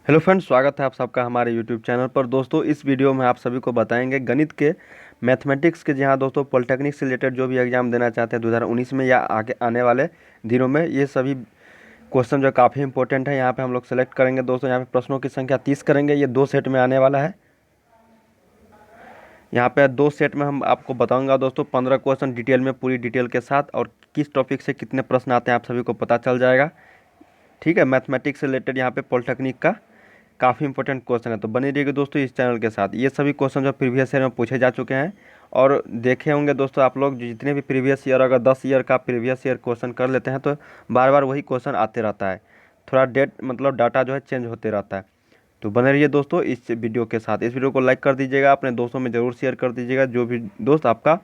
Hello friends, स्वागत है आप सबका हमारे यूट्यूब चैनल पर। दोस्तों, इस वीडियो में आप सभी को बताएंगे गणित के मैथमेटिक्स के, जहां दोस्तों पॉलिटेक्निक से रिलेटेड जो भी एग्जाम देना चाहते हैं 2019 में या आगे आने वाले दिनों में, ये सभी क्वेश्चन जो काफ़ी इंपॉर्टेंट है यहाँ पे हम लोग सेलेक्ट करेंगे। दोस्तों, यहाँ पे प्रश्नों की संख्या 30 करेंगे। ये 2 सेट में आने वाला है। यहाँ पे 2 सेट में हम आपको बताऊँगा दोस्तों 15 क्वेश्चन डिटेल में, पूरी डिटेल के साथ, और किस टॉपिक से कितने प्रश्न आते हैं आप सभी को पता चल जाएगा। ठीक है, मैथमेटिक्स से रिलेटेड यहाँ पे पॉलिटेक्निक का काफ़ी इंपॉर्टेंट क्वेश्चन है, तो बने रहिएगा दोस्तों इस चैनल के साथ। ये सभी क्वेश्चन जो प्रीवियस ईयर में पूछे जा चुके हैं और देखे होंगे दोस्तों आप लोग, जितने भी प्रीवियस ईयर, अगर 10 ईयर का प्रीवियस ईयर क्वेश्चन कर लेते हैं तो बार बार वही क्वेश्चन आते रहता है। थोड़ा डेट मतलब डाटा जो है चेंज होते रहता है। तो बने रहिए दोस्तों इस वीडियो के साथ। इस वीडियो को लाइक कर दीजिएगा, अपने दोस्तों में ज़रूर शेयर कर दीजिएगा, जो भी दोस्त आपका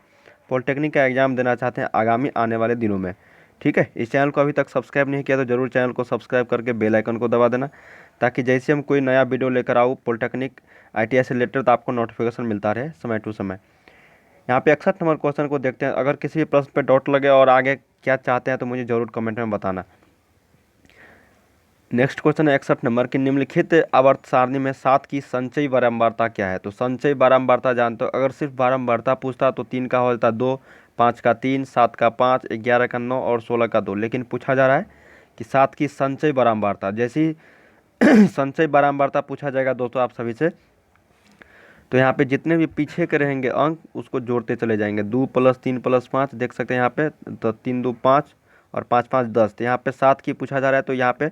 पॉलिटेक्निक का एग्जाम देना चाहते हैं आगामी आने वाले दिनों में। ठीक है, इस चैनल को अभी तक सब्सक्राइब नहीं किया तो ज़रूर चैनल को सब्सक्राइब करके बेल आइकन को दबा देना, ताकि जैसे हम कोई नया वीडियो लेकर आऊँ पॉलिटेक्निक ITI से रिलेटेड, तो आपको नोटिफिकेशन मिलता रहे समय टू समय। यहाँ पे 61 नंबर क्वेश्चन को देखते हैं। अगर किसी भी प्रश्न पे डाउट लगे और आगे क्या चाहते हैं तो मुझे ज़रूर कमेंट में बताना। नेक्स्ट क्वेश्चन है 61 नंबर की, निम्नलिखित आवर्त सारणी में 7 की संचयी बारंबारता क्या है। तो संचयी बारंबारता जानते हो, अगर सिर्फ बारंबारता पूछता तो 3 का हो जाता 2, 5 का 3, 7 का 5, 11 का 9 और 16 का 2। लेकिन पूछा जा रहा है कि 7 की संचयी बारंबारता। जैसी संचयी बारंबारता पूछा जाएगा दोस्तों आप सभी से, तो यहाँ पे जितने भी पीछे के रहेंगे अंक उसको जोड़ते चले जाएंगे। 2 + 3 + 5 देख सकते हैं यहाँ पे, तो 3 2 5 और 5 5 10। तो यहाँ पे 7 की पूछा जा रहा है, तो यहाँ पे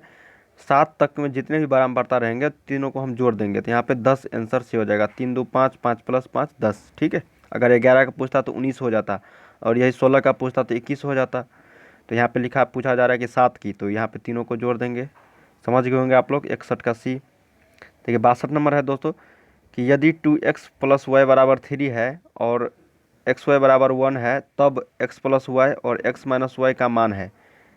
7 तक में जितने भी बारंबारता रहेंगे तीनों को हम जोड़ देंगे, तो यहाँ पे 10 आंसर से हो जाएगा। 3 2 5, 5 + 5 10। ठीक है, अगर 11 का पूछता तो 19 हो जाता, और यही 16 का पूछता तो 21 हो जाता। तो यहाँ पे पूछा जा रहा है कि 7 की, तो यहाँ पे तीनों को जोड़ देंगे। समझ गए होंगे आप लोग। 61 का C। देखिए 62 नंबर है दोस्तों कि यदि 2x + y = 3 है और xy = 1 है, तब x + y और x - y का मान है।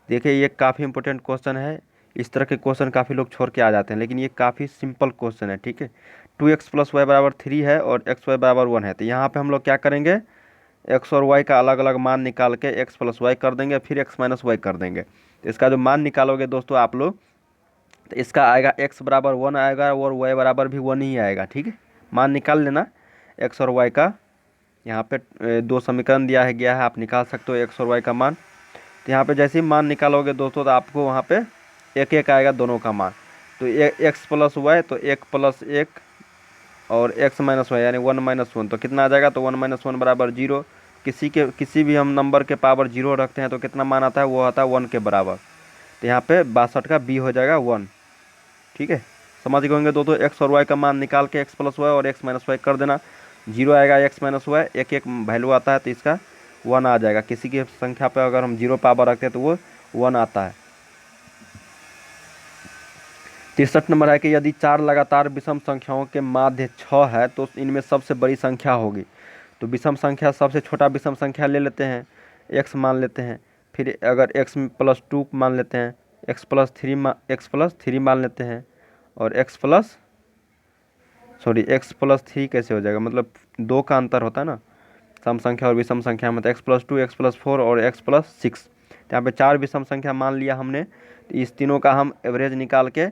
देखिए ये काफ़ी इंपॉर्टेंट क्वेश्चन है। इस तरह के क्वेश्चन काफ़ी लोग छोड़ के आ जाते हैं, लेकिन ये काफ़ी सिंपल क्वेश्चन है। ठीक है, 2x + y = 3 है और xy = 1 है, तो यहाँ पे हम लोग क्या करेंगे, x और y का अलग अलग मान निकाल के x + y कर देंगे, फिर x - y कर देंगे। तो इसका जो मान निकालोगे दोस्तों आप लोग, तो इसका आएगा x = 1 आएगा और y बराबर भी 1 ही आएगा। ठीक है, मान निकाल लेना x और y का। यहाँ पे 2 समीकरण दिया है गया है, आप निकाल सकते हो x और y का मान। तो यहाँ पे जैसे ही मान निकालोगे दोस्तों, तो आपको वहाँ पे 1 1 आएगा दोनों का मान। तो x + y, तो 1 + 1 और x - y यानी 1 - 1, तो कितना आ जाएगा, तो 1 - 1 = 0। किसी भी हम नंबर के पावर 0 रखते हैं तो कितना मान आता है, वो आता है 1 के बराबर। तो यहाँ पे 62 का B हो जाएगा 1। ठीक है, समझ गए होंगे दोस्तों। x और y का मान निकाल के x + y और x - y कर देना। 0 आएगा x - y, 1 1 वैल्यू आता है तो इसका 1 आ जाएगा। किसी की संख्या पर अगर हम 0 पावर रखते हैं तो वो 1 आता है। 63 नंबर है कि यदि 4 लगातार विषम संख्याओं के माध्य 6 है तो इनमें सबसे बड़ी संख्या होगी। तो विषम संख्या, सबसे छोटा विषम संख्या ले लेते हैं, x मान लेते हैं। फिर अगर x + 2 मान लेते हैं, x + 3 मान लेते हैं, और x + 3 कैसे हो जाएगा, मतलब 2 का अंतर होता है ना सम संख्या और विषम संख्या में, तो x + 2, x + 4 और x + 6। यहाँ पे 4 विषम संख्या मान लिया हमने, तो इस तीनों का हम एवरेज निकाल के,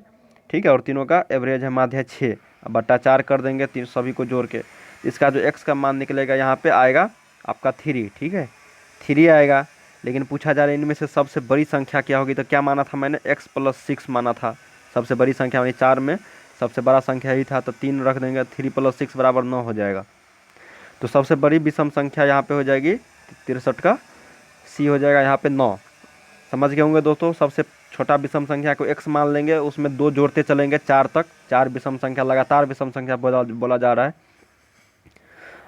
ठीक है, और तीनों का एवरेज है माध्य 6, अब बट्टा 4 कर देंगे तीन सभी को जोड़ के। इसका जो x का मान निकलेगा यहाँ पे आएगा आपका 3। ठीक है, 3 आएगा। लेकिन पूछा जा रहा है इनमें से सबसे बड़ी संख्या क्या होगी, तो क्या माना था मैंने, x + 6 माना था सबसे बड़ी संख्या, यानी 4 में सबसे बड़ा संख्या ही था, तो 3 रख देंगे, 3 + 6 = 9 हो जाएगा। तो सबसे बड़ी विषम संख्या यहाँ पे हो जाएगी 63 का C हो जाएगा यहाँ पे 9। समझ गए होंगे दोस्तों। सबसे छोटा विषम संख्या को x मान लेंगे, उसमें 2 जोड़ते चलेंगे 4 तक। 4 विषम संख्या, लगातार विषम संख्या बोला जा रहा है,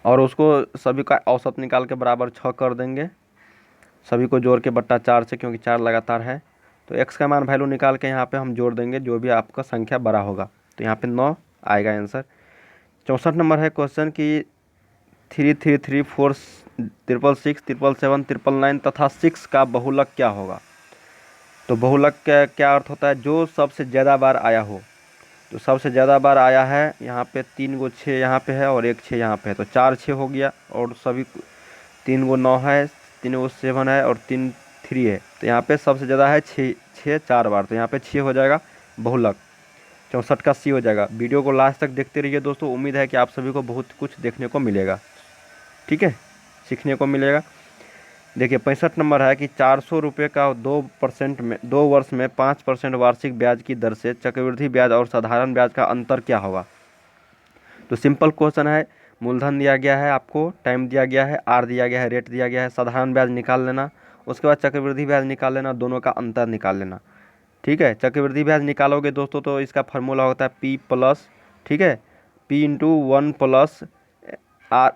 और उसको सभी का औसत निकाल के बराबर 6 कर देंगे, सभी को जोड़ के बट्टा 4 से, क्योंकि 4 लगातार है। तो x का मान वैल्यू निकाल के यहाँ पे हम जोड़ देंगे जो भी आपका संख्या बड़ा होगा, तो यहाँ पे 9 आएगा आंसर। 64 नंबर है क्वेश्चन की 3 3 3 4 6 6 7 7 9 तथा 6 का बहुलक क्या होगा। तो बहुलक का क्या अर्थ होता है, जो सबसे ज़्यादा बार आया हो। तो सबसे ज़्यादा बार आया है यहाँ पे 3 गो 6 यहाँ पे है और 1 6 यहाँ पे है, तो 4 6 हो गया, और सभी 3 गो 9 है, 3 गो 7 है और 3 3 है। तो यहाँ पे सबसे ज़्यादा है 6 6 4 बार, तो यहाँ पे 6 हो जाएगा बहुलक। 64 का सी हो जाएगा। वीडियो को लास्ट तक देखते रहिए दोस्तों, उम्मीद है कि आप सभी को बहुत कुछ देखने को मिलेगा, ठीक है, सीखने को मिलेगा। देखिए 65 नंबर है कि 400 रुपये का 2% में 2 वर्ष में 5% वार्षिक ब्याज की दर से चक्रवृद्धि ब्याज और साधारण ब्याज का अंतर क्या होगा। तो सिंपल क्वेश्चन है, मूलधन दिया गया है, आपको टाइम दिया गया है, आर दिया गया है, रेट दिया गया है, साधारण ब्याज निकाल लेना, उसके बाद चक्रवृद्धि ब्याज निकाल लेना, दोनों का अंतर निकाल लेना, ठीक है। चक्रवृद्धि ब्याज निकालोगे दोस्तों तो इसका फार्मूला होता है पी प्लस, ठीक है, P into 1 plus R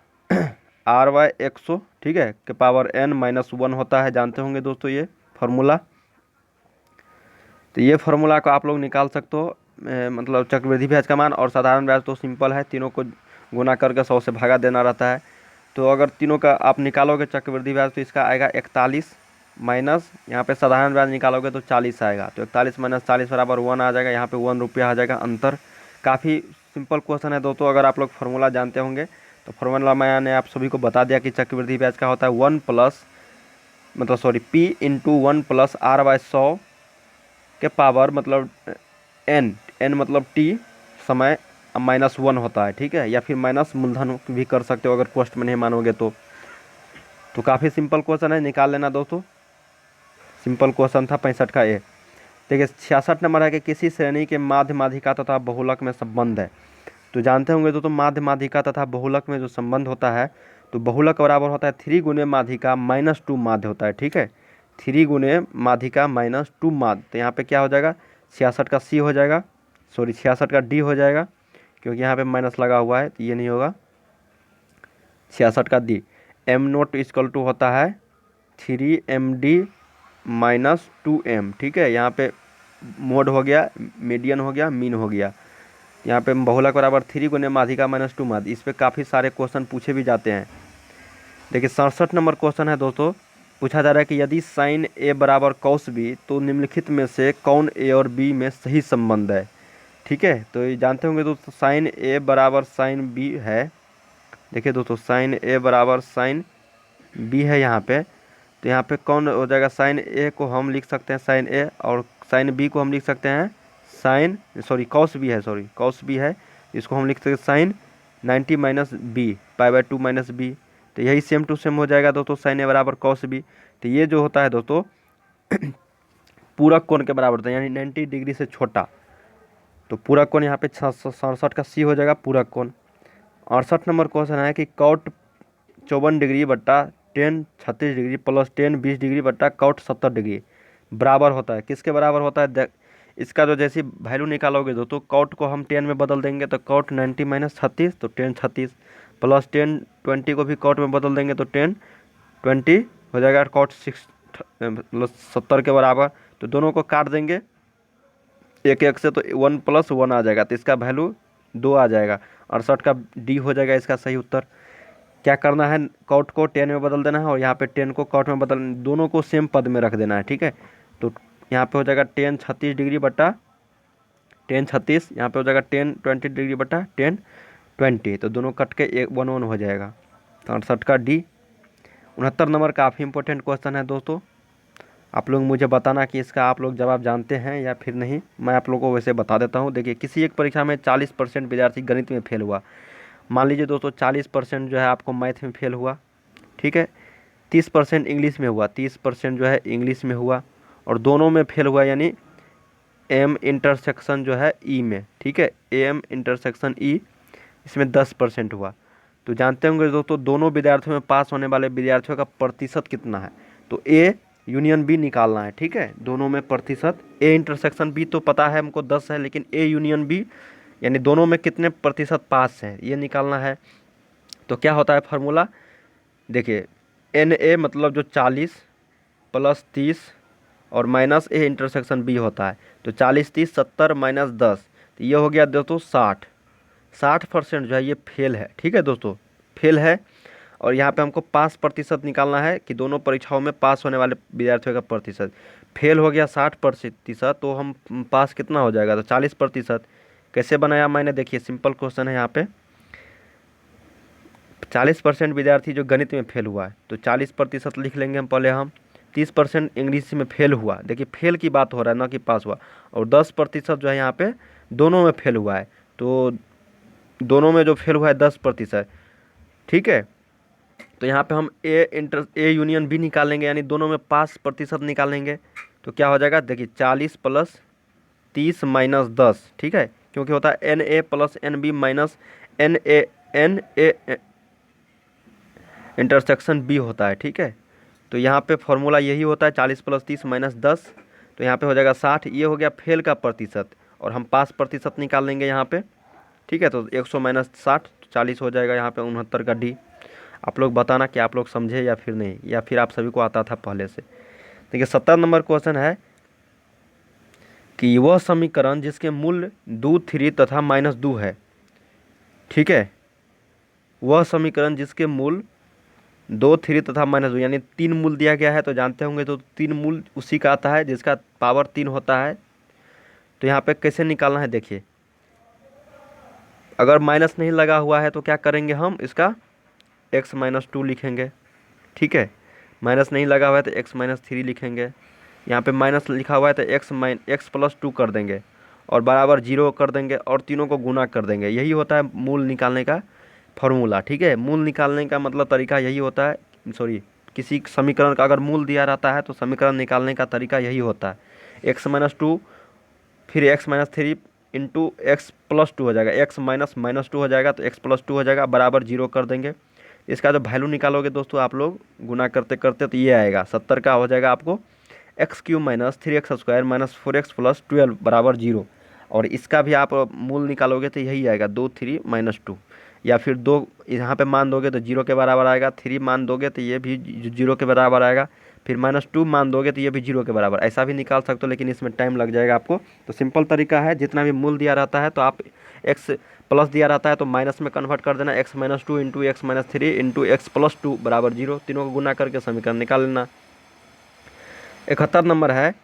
R Y 100, ठीक है, के पावर n माइनस 1 होता है, जानते होंगे दोस्तों ये फार्मूला। तो ये फार्मूला को आप लोग निकाल सकते हो, मतलब चक्रवृद्धि ब्याज का मान और साधारण ब्याज तो सिंपल है, तीनों को गुना करके 100 से भागा देना रहता है। तो अगर तीनों का आप निकालोगे चक्रवृद्धि ब्याज तो इसका आएगा 41 माइनस यहाँ पे साधारण ब्याज निकालोगे तो 40 आएगा। तो 41 माइनस 40 बराबर 1 आ जाएगा, यहाँ पे 1 रुपया आ जाएगा अंतर। काफ़ी सिंपल क्वेश्चन है दोस्तों, अगर आप लोग फार्मूला जानते होंगे तो फार्मूला मैंने आप सभी को बता दिया कि चक्रवृद्धि ब्याज का होता है 1 प्लस मतलब sorry P into 1 plus R by 100 के पावर मतलब एन मतलब टी समय माइनस 1 होता है, ठीक है, या फिर माइनस मूलधन भी कर सकते हो अगर कॉस्ट में नहीं मानोगे तो। काफ़ी सिंपल क्वेश्चन है, निकाल लेना दोस्तों, सिंपल क्वेश्चन था 65 का ए। देखिए 66 नंबर है कि किसी श्रेणी के माध्य माध्यिका तथा बहुलक में संबंध है। तो जानते होंगे दोस्तों माध्य माध्यिका तथा बहुलक में जो संबंध होता है तो बहुलक बराबर होता है 3 गुने माध्यिका माइनस 2 माध्य होता है, ठीक है, 3 गुने माध्यिका माइनस 2 माध्य। तो यहाँ पे क्या हो जाएगा 66 का सी हो जाएगा, सॉरी 66 का डी हो जाएगा, क्योंकि यहाँ पे माइनस लगा हुआ है तो ये नहीं होगा, 66 का D. M not equal to होता है 3md माइनस 2m, ठीक है, यहाँ पे मोड हो गया, मीडियन हो गया, मीन हो गया। यहाँ पे बहुलक बराबर 3 गुने माध्यिका माइनस 2 माध्य। इस पे काफ़ी सारे क्वेश्चन पूछे भी जाते हैं। देखिए 67 नंबर क्वेश्चन है दोस्तों, पूछा जा रहा है कि यदि साइन ए बराबर कॉस बी तो निम्नलिखित में से कौन ए और बी में सही संबंध है, ठीक है। तो ये जानते होंगे दोस्तों साइन ए बराबर साइन बी है। देखिए दोस्तों साइन ए बराबर साइन बी है यहाँ पे, तो यहाँ पे कौन हो जाएगा, साइन ए को हम लिख सकते हैं साइन ए और साइन बी को हम लिख सकते हैं साइन सॉरी कॉस बी है, सॉरी कॉस बी है, इसको हम लिख सकते हैं sine 90 minus B pi by 2 minus B. तो यही सेम टू सेम हो जाएगा दोस्तों, साइन ए बराबर कॉस बी। तो ये जो होता है दोस्तों पूरक कोण के बराबर होता है, यानी 90 डिग्री से छोटा। तो पूरक कोण यहाँ पे 67 का सी हो जाएगा पूरक कोण। 68 नंबर क्वेश्चन है कि कॉट 54 डिग्री बट्टा ten 36 degree plus ten 20 degree बट्टा कॉट 70 डिग्री बराबर होता है, किसके बराबर होता है। इसका जो जैसी वैल्यू निकालोगे दोस्तों कॉट को हम 10 में बदल देंगे तो कॉट 90 माइनस 36 तो 10 36 प्लस 10 20 को भी कॉट में बदल देंगे तो 10 20 हो जाएगा कॉट 70 के बराबर। तो दोनों को काट देंगे एक एक से तो 1 प्लस 1 आ जाएगा, तो इसका वैल्यू 2 आ जाएगा। 68 का डी हो जाएगा इसका सही उत्तर। क्या करना है, कॉट को 10 में बदल देना है और यहाँ पे 10 को कॉट में बदल, दोनों को सेम पद में रख देना है, ठीक है। तो यहाँ पे हो जाएगा 10 36 डिग्री बट्टा 10 36, यहाँ पे हो जाएगा 10 20 डिग्री बट्टा 10 20, तो दोनों कट के 1 1 हो जाएगा। तो 68 का डी। 69 नंबर काफ़ी इंपॉर्टेंट क्वेश्चन है दोस्तों, आप लोग मुझे बताना कि इसका आप लोग जवाब जानते हैं या फिर नहीं, मैं आप लोगों को वैसे बता देता हूँ। देखिए किसी एक परीक्षा में 40% विद्यार्थी गणित में फेल हुआ, मान लीजिए दोस्तों 40% जो है आपको मैथ में फेल हुआ, ठीक है, 30% इंग्लिश में हुआ, 30% जो है इंग्लिश में हुआ और दोनों में फेल हुआ, यानी एम इंटरसेक्शन जो है ई में, ठीक है, एम इंटरसेक्शन ई, इसमें 10% हुआ। तो जानते होंगे दोस्तों दोनों विद्यार्थियों में पास होने वाले विद्यार्थियों का प्रतिशत कितना है, तो ए यूनियन बी निकालना है, ठीक है, दोनों में प्रतिशत। ए इंटरसेक्शन बी तो पता है हमको 10 है, लेकिन ए यूनियन बी यानी दोनों में कितने प्रतिशत पास है ये निकालना है। तो क्या होता है फार्मूला, देखिए एन ए मतलब जो 40 प्लस 30 और माइनस ए इंटरसेक्शन बी होता है, तो 40 30 70 माइनस 10, तो ये हो गया दोस्तों 60% जो है ये फेल है, ठीक है दोस्तों, फेल है। और यहाँ पे हमको पास प्रतिशत निकालना है कि दोनों परीक्षाओं में पास होने वाले विद्यार्थियों का प्रतिशत। फेल हो गया 60%, तो हम पास कितना हो जाएगा, तो 40%। कैसे बनाया मैंने, देखिए सिंपल क्वेश्चन है, यहाँ पे 40% विद्यार्थी जो गणित में फेल हुआ है तो 40% लिख लेंगे हम पहले हम। 30% इंग्लिश में फेल हुआ, देखिए फेल की बात हो रहा है ना कि पास हुआ, और 10% जो है यहाँ पे दोनों में फेल हुआ है, तो दोनों में जो फेल हुआ है 10%, ठीक है। तो यहाँ पे हम ए यूनियन बी निकालेंगे, यानी दोनों में 5% निकालेंगे। तो क्या हो जाएगा, देखिए 40 + 30 - 10, ठीक है, क्योंकि होता है NA + NB minus NA intersection B होता है, ठीक है। तो यहाँ पे फॉर्मूला यही होता है 40 + 30 - 10, तो यहाँ पे हो जाएगा 60। ये हो गया फेल का प्रतिशत, और हम 5% निकाल लेंगे यहाँ पे, ठीक है। तो 100 - 60 40 हो जाएगा यहाँ पे 69 का D। आप लोग बताना कि आप लोग समझे या फिर नहीं, या फिर आप सभी को आता था पहले से। देखिए 70 नंबर क्वेश्चन है कि वह समीकरण जिसके मूल्य 2 3 तथा -2 है, ठीक है, वह समीकरण जिसके मूल 2 3 तथा -2 यानी 3 मूल दिया गया है, तो जानते होंगे तो 3 मूल उसी का आता है जिसका पावर 3 होता है। तो यहाँ पे कैसे निकालना है, देखिए अगर माइनस नहीं लगा हुआ है तो क्या करेंगे, हम इसका x - 2 लिखेंगे, ठीक है। माइनस नहीं लगा हुआ है तो x - 3 लिखेंगे। यहाँ पे माइनस लिखा हुआ है तो x + 2 कर देंगे और बराबर 0 कर देंगे और तीनों को गुना कर देंगे। यही होता है मूल निकालने का फॉर्मूला, ठीक है। मूल निकालने का मतलब तरीका यही होता है, सॉरी, किसी समीकरण का अगर मूल दिया रहता है तो समीकरण निकालने का तरीका यही होता है, x - 2 फिर x - 3 इंटू x + 2 हो जाएगा, x - -2 हो जाएगा तो x + 2 हो जाएगा, बराबर 0 कर देंगे। इसका जो वैल्यू निकालोगे दोस्तों आप लोग गुना करते करते तो ये आएगा 70 का हो जाएगा आपको x³ - 3x² - 4x + 12 बराबर 0। और इसका भी आप मूल निकालोगे तो यही आएगा 2 3 - 2, या फिर 2 यहाँ पे मान दोगे तो 0 के बराबर आएगा, 3 मान दोगे तो ये भी 0 के बराबर आएगा, फिर -2 मान दोगे तो ये भी 0 के बराबर। ऐसा भी निकाल सकते हो लेकिन इसमें टाइम लग जाएगा आपको। तो सिंपल तरीका है, जितना भी मूल दिया रहता है तो आप x प्लस दिया रहता है तो माइनस में कन्वर्ट कर देना, x - 2 into x - 3 into x + 2 बराबर 0, तीनों को गुना करके समीकरण निकाल लेना। 71 नंबर है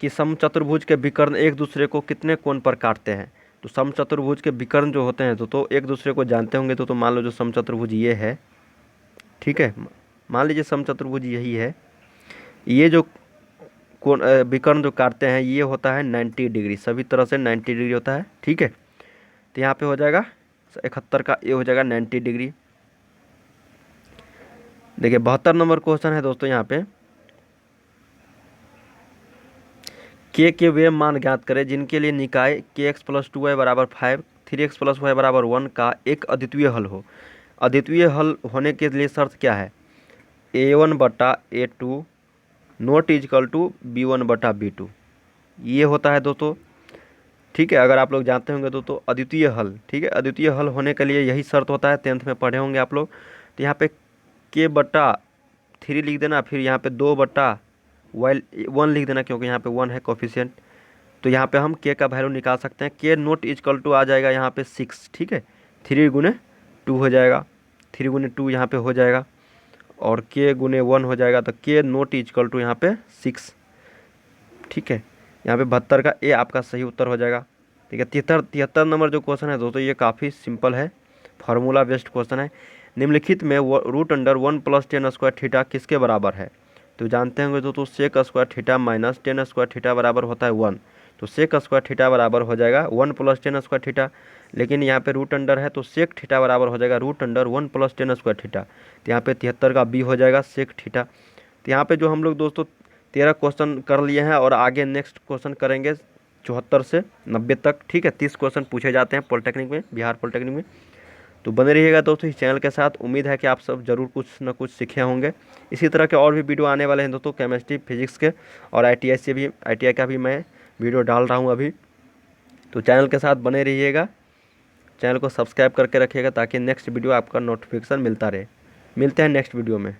कि समचतुर्भुज के विकर्ण एक दूसरे को कितने कोण पर काटते हैं। तो समचतुर्भुज के विकर्ण जो होते हैं तो एक दूसरे को जानते होंगे। तो मान लो जो समचतुर्भुज ये है, ठीक है, मान लीजिए समचतुर्भुज यही है, ये जो कोण विकर्ण जो काटते हैं ये होता है 90 डिग्री, सभी तरह से 90 डिग्री होता है, ठीक है। तो यहाँ पे हो जाएगा 71 का ए हो जाएगा 90 डिग्री। देखिए 72 नंबर क्वेश्चन है दोस्तों, यहाँ पे के वे मान ज्ञात करें जिनके लिए निकाय kx + 2y = 5 3x + y = 1 का एक अद्वितीय हल हो। अद्वितीय हल होने के लिए शर्त क्या है, a1/a2 not is equal to b1/b2, ये होता है दोस्तों, ठीक है। अगर आप लोग जानते होंगे तो अद्वितीय हल, ठीक है, अद्वितीय हल होने के लिए यही शर्त होता है, 10th में पढ़े होंगे आप लोग। तो यहाँ पे k/3 लिख देना, फिर यहाँ पे 2/1 लिख देना क्योंकि यहाँ पे 1 है कोफिशिएंट। तो यहाँ पे हम k का वैल्यू निकाल सकते हैं, k नॉट इजकल टू आ जाएगा यहाँ पे 6, ठीक है, 3 × 2 हो जाएगा, 3 × 2 यहाँ पे हो जाएगा और k × 1 हो जाएगा, तो k नॉट इजकल टू यहाँ पे 6, ठीक है। यहाँ पे 72 का ए आपका सही उत्तर हो जाएगा, ठीक है। 73 नंबर जो क्वेश्चन है दोस्तों ये काफ़ी सिंपल है, फार्मूला बेस्ड क्वेश्चन है। निम्नलिखित में √1 + tan² थीटा किसके बराबर है। तो जानते होंगे दोस्तों sec² theta minus tan² theta बराबर होता है 1, तो sec² थीटा बराबर हो जाएगा 1 + tan² थीटा, लेकिन यहाँ पे रूट अंडर है तो sec थीटा बराबर हो जाएगा √1 + tan² थीटा। तो यहाँ पे 73 का बी हो जाएगा sec थीटा। तो यहाँ पे जो हम लोग दोस्तों 13 क्वेश्चन कर लिए हैं और आगे नेक्स्ट क्वेश्चन करेंगे 74 से 90 तक, ठीक है। 30 क्वेश्चन पूछे जाते हैं पॉलिटेक्निक में, बिहार पॉलिटेक्निक में। तो बने रहिएगा दोस्तों इस चैनल के साथ, उम्मीद है कि आप सब जरूर कुछ ना कुछ सीखे होंगे। इसी तरह के और भी वीडियो आने वाले हैं दोस्तों, केमिस्ट्री फिजिक्स के और ITI का भी मैं वीडियो डाल रहा हूँ अभी। तो चैनल के साथ बने रहिएगा, चैनल को सब्सक्राइब करके रखिएगा ताकि नेक्स्ट वीडियो आपका नोटिफिकेशन मिलता रहे। मिलते हैं नेक्स्ट वीडियो में।